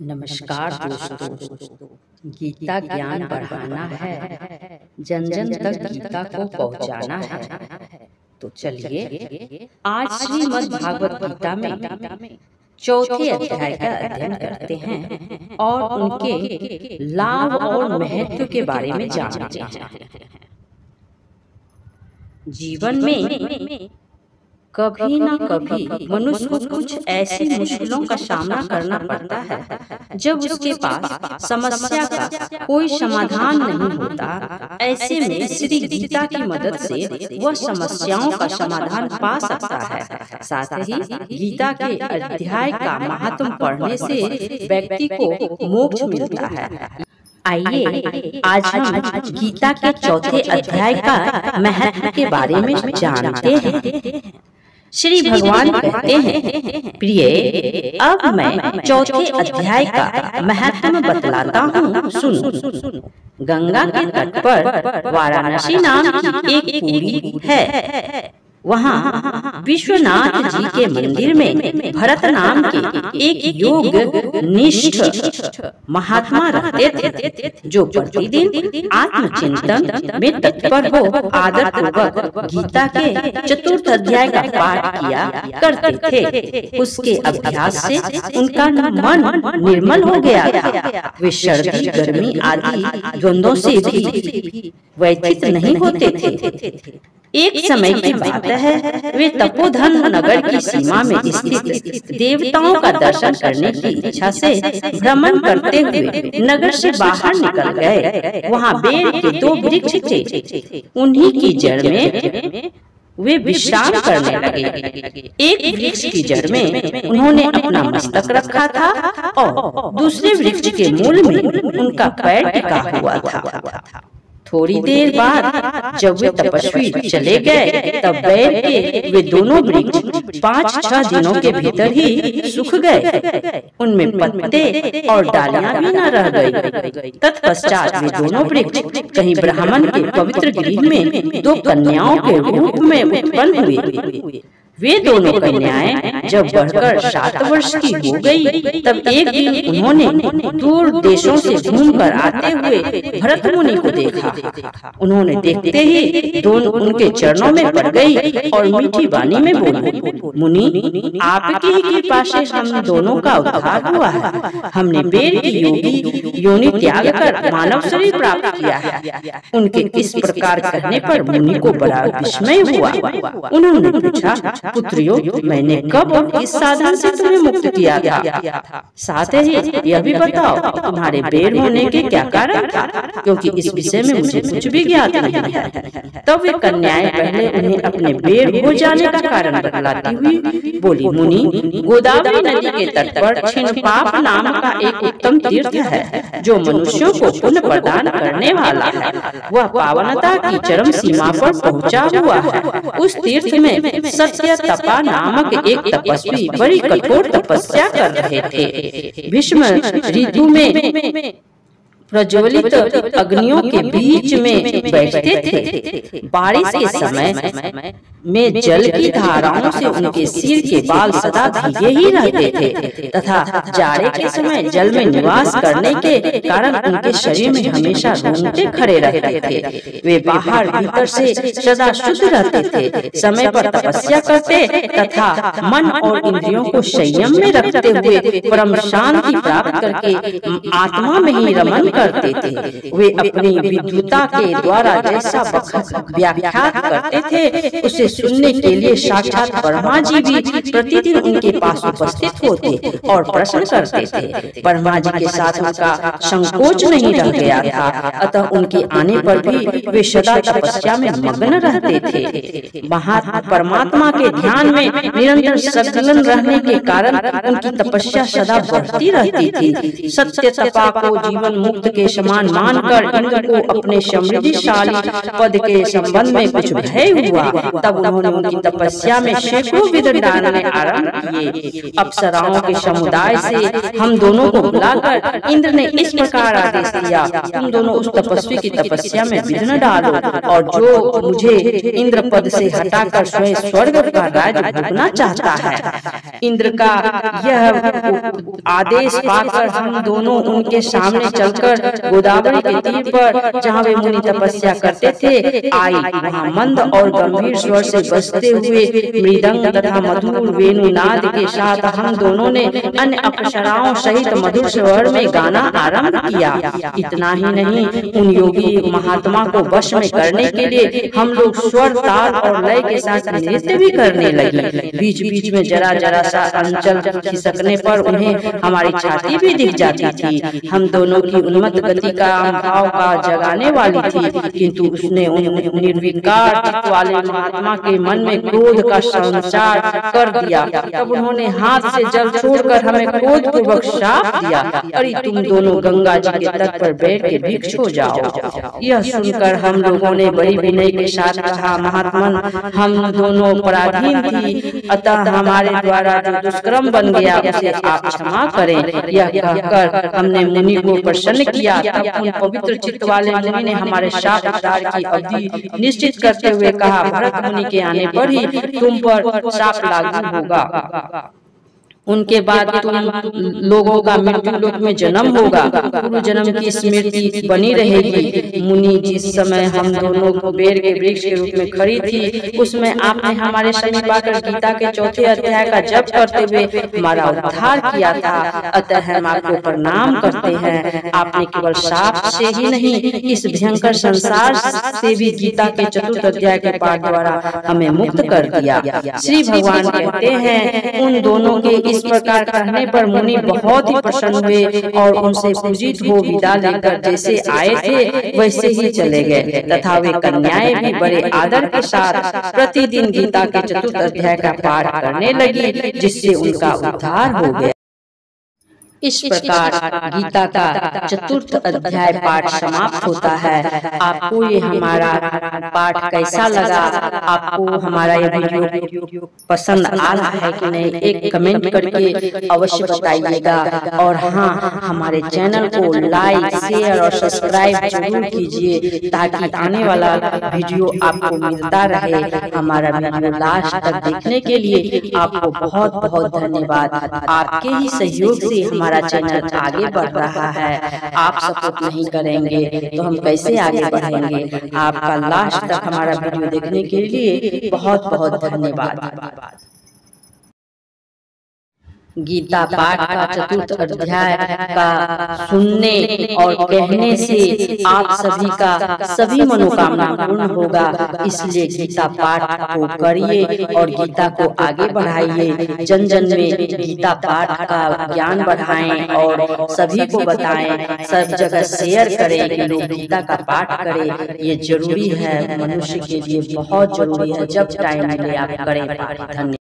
नमस्कार दोस्तों। गीता ज्ञान बढ़ाना है, जन जन तक गीता को पहुंचाना है। तो चलिए आज श्रीमद् भागवत गीता में चौथे अध्याय का अध्ययन करते हैं और उनके लाभ और महत्व के बारे में जानते हैं। जीवन में कभी न कभी मनुष्य को कुछ ऐसी मुश्किलों का सामना करना पड़ता है जब उसके पास समस्या का कोई समाधान नहीं होता। ऐसे में श्री गीता की मदद से वह समस्याओं का समाधान पा सकता है। साथ ही गीता के अध्याय का महत्व पढ़ने से व्यक्ति को मोक्ष मिलता है। आइए आज हम गीता के चौथे अध्याय का महत्व के बारे में जानते हैं। श्री भगवान कहते हैं, प्रिय, अब मैं चौथे अध्याय का महत्व बतलाता हूँ, सुनो। गंगा के तट पर वाराणसी नाम की एक पुरी है। वहाँ विश्वनाथ जी के मंदिर में भरत नाम के एक योग निष्ठ महात्मा रहते थे, जो प्रतिदिन आत्मचिंतन में तत्पर हो आदर पूर्वक गीता के चतुर्थ अध्याय का पाठ किया करते थे। उसके अभ्यास से उनका मन निर्मल हो गया था। वे सर्दी, गर्मी आदि द्वंद्वों से भी व्यथित नहीं होते थे। एक समय की बात है, वे तपोधन नगर की सीमा में स्थित देवताओं का दर्शन करने की इच्छा से भ्रमण करते हुए नगर से बाहर निकल गए। वहाँ बेर के 2 वृक्ष थे। उन्हीं की जड़ में वे विश्राम करने लगे। एक वृक्ष की जड़ में उन्होंने अपना मस्तक रखा था और दूसरे वृक्ष के मूल में उनका पैर टिका हुआ था। थोड़ी देर बाद जब वे तपस्वी चले गए, तब बैर के वे दोनों वृक्ष 5-6 दिनों के भीतर ही सूख गए। उनमें पत्ते और डालियां भी न रह गई। तत्पश्चात वे दोनों वृक्ष कहीं ब्राह्मण के पवित्र गृह में 2 कन्याओं के रूप में उत्पन्न हुए। वे दोनों कन्याएं जब बढ़कर 7 वर्ष की हो गई, तब एक दिन उन्होंने दूर देशों से घूमकर आते हुए भरत मुनि को देखा। उन्होंने देखते ही दोनों उनके चरणों में पड़ गई और मीठी वाणी में बोली, मुनि, आपकी ही कृपा से हम दोनों का उद्धार हुआ है। हमने बेर की योनि त्याग कर मानव शरीर प्राप्त किया है। उनके इस प्रकार कहने पर मुनि को बड़ा विस्मय हुआ। उन्होंने पूछा, पुत्रियों, मैंने कब और किस साधन से तुम्हें मुक्त किया था? साथ ही यह भी बताओ, तुम्हारे बेर होने के क्या कारण था, क्योंकि इस विषय में मुझे कुछ भी ज्ञात नहीं है। तब वे कन्याएं पहले उन्हें अपने बेर हो जाने का कारण बतलाती हुई बोली, मुनि, गोदावरी नदी के तट पर छिन्नपाप नाम का एक उत्तम तीर्थ है, जो मनुष्यों को पुण्य प्रदान करने वाला है। वह पावनता की चरम सीमा पर पहुँचा हुआ है। उस तीर्थ में सत्य तपा नामक एक तपस्वी बड़ी कठोर तपस्या कर रहे थे। भीष्म ऋतु में प्रज्वलित अग्नियों के बीच में बैठते थे। बारिश के समय में जल की धाराओं से उनके सिर के बाल सदा भीगे ही रहते थे तथा जाड़े के समय जल में निवास करने के कारण उनके शरीर में हमेशा रोंगटे खड़े रहते थे। वे बाहर भीतर से सदा शुद्ध रहते थे, समय पर तपस्या करते तथा मन और इंद्रियों को संयम में रखते हुए परम शांति प्राप्त करके आत्मा में ही रमन करते थे। वे अपनी विद्वता के द्वारा जैसा व्याख्यात करते थे, उसे सुनने के लिए साक्षात ब्रह्मा जी भी प्रतिदिन उनके पास उपस्थित होते और प्रश्न करते थे। ब्रह्मा जी के साथ उनका संकोच नहीं रह गया था, अतः उनके आने पर भी वे सदा तपस्या में मग्न रहते थे। महात्मा परमात्मा के ध्यान में निरंतर संलग्न रहने के कारण उनकी तपस्या सदा बढ़ती रहती थी। सत्य तपा को जीवन मुक्त पुत्र के समान मानकर इंद्र को अपने समृद्धिशाली पद के संबंध में कुछ भय हुआ। तब उन्होंने उनकी तपस्या में सैकड़ों विघ्न डालने आरंभ किए। अप्सराओं के समुदाय से हम दोनों को बुलाकर इंद्र ने इस प्रकार आदेश दिया, तुम दोनों उस तपस्वी की तपस्या में विघ्न डालो, और जो मुझे इंद्र पद से हटाकर स्वयं स्वर्ग का राज्य भोगना चाहता है। इंद्र का यह आदेश पाकर हम दोनों उनके सामने चलकर गोदावरी के तीर पर, जहाँ वे मुनि तपस्या करते थे, आई। वहाँ मंद और गंभीर स्वर से बजते हुए मृदंग तथा मधुर वेणुनाद के साथ हम दोनों ने अन्य अप्सराओं सहित मधुर स्वर में गाना आरंभ किया। इतना ही नहीं, उन योगी महात्मा को वश में करने के लिए हम लोग स्वर, ताल और लय के साथ नृत्य भी करने लगे। बीच बीच में जरा जरा सा अंचल खिसकने पर उन्हें हमारी छाती भी दिख जाती थी। हम दोनों की उन्मत्त गति का भाव का जगाने वाली थी, किंतु उसने उन निर्विकार चित्त वाले महात्मा के मन में क्रोध का संचार कर दिया। तब उन्होंने हाथ से जल छोड़कर हमें क्रोध पूर्वक शाप दिया, अरे तुम दोनों गंगा जी के तट पर बैठ के भिक्ष हो जाओ। यह सुनकर हम लोगों ने बड़ी विनय के साथ कहा, महात्मन, हम दोनों पराधीन थी, अतः हमारे द्वारा जो दुष्कर्म बन गया उसे आप क्षमा करें। यह कहकर हमने मुनि को प्रसन्न किया। तब उन पवित्र चित्त वाले मुनि ने हमारे शाप उतार की अवधि निश्चित करते हुए कहा, भरत मुनि के आने पर ही तुम पर शाप लागू होगा, उनके बाद तुम लोगों का मृत्यु लोक में जन्म होगा, पूर्व जन्म की स्मृति बनी रहेगी। मुनि, जिस समय हम दोनों को बेर के वृक्ष के रूप में खड़ी थी, उसमें आपने हमारे समीप आकर गीता के चौथे अध्याय का जप करते हुए हमारा उद्धार किया था, अतः हम आपको प्रणाम करते हैं। आपने केवल शाप से ही नहीं, इस भयंकर संसार से भी गीता के चतुर्थ अध्याय के पाठ द्वारा हमें मुक्त कर दिया। श्री भगवान कहते हैं, उन दोनों के इस प्रकार कहने पर मुनि बहुत ही प्रसन्न हुए और उनसे पूजित हो विदा लेकर जैसे आए थे वैसे ही चले गए, तथा वे कन्याएं भी बड़े आदर के साथ प्रतिदिन गीता के चतुर्थ अध्याय का पाठ करने लगी, जिससे उनका उद्धार हो गया। इस प्रकार गीता का चतुर्थ अध्याय पाठ समाप्त होता है। आपको ये हमारा पाठ कैसा लगा? आपको हमारा ये वीडियो पसंद आ रहा है कि नहीं, एक कमेंट करके अवश्य बताइएगा। और हाँ, हमारे चैनल को लाइक, शेयर और सब्सक्राइब जरूर कीजिए, ताकि आने वाला वीडियो आपको मिलता रहे। हमारा वीडियो लास्ट तक देखने के लिए आपको बहुत बहुत धन्यवाद। आपके ही सहयोग से हमारा चैनल आगे बढ़ रहा है। आप सपोर्ट नहीं करेंगे तो हम कैसे आगे बढ़ेंगे? आपका लास्ट तक हमारा वीडियो देखने के लिए बहुत बहुत धन्यवाद। गीता पाठ का चतुर्थ अध्याय का सुनने और कहने से आप सभी का सभी मनोकामना पूर्ण होगा। इसलिए गीता पाठ को करिए और गीता को आगे बढ़ाइए। जन जन में गीता पाठ का ज्ञान बढ़ाएं और सभी को बताएं, सब जगह शेयर करें कि लोग गीता का पाठ करें। ये जरूरी है, मनुष्य के लिए बहुत जरूरी है। जब टाइम मिले आप करें पाठ। धन्यवाद।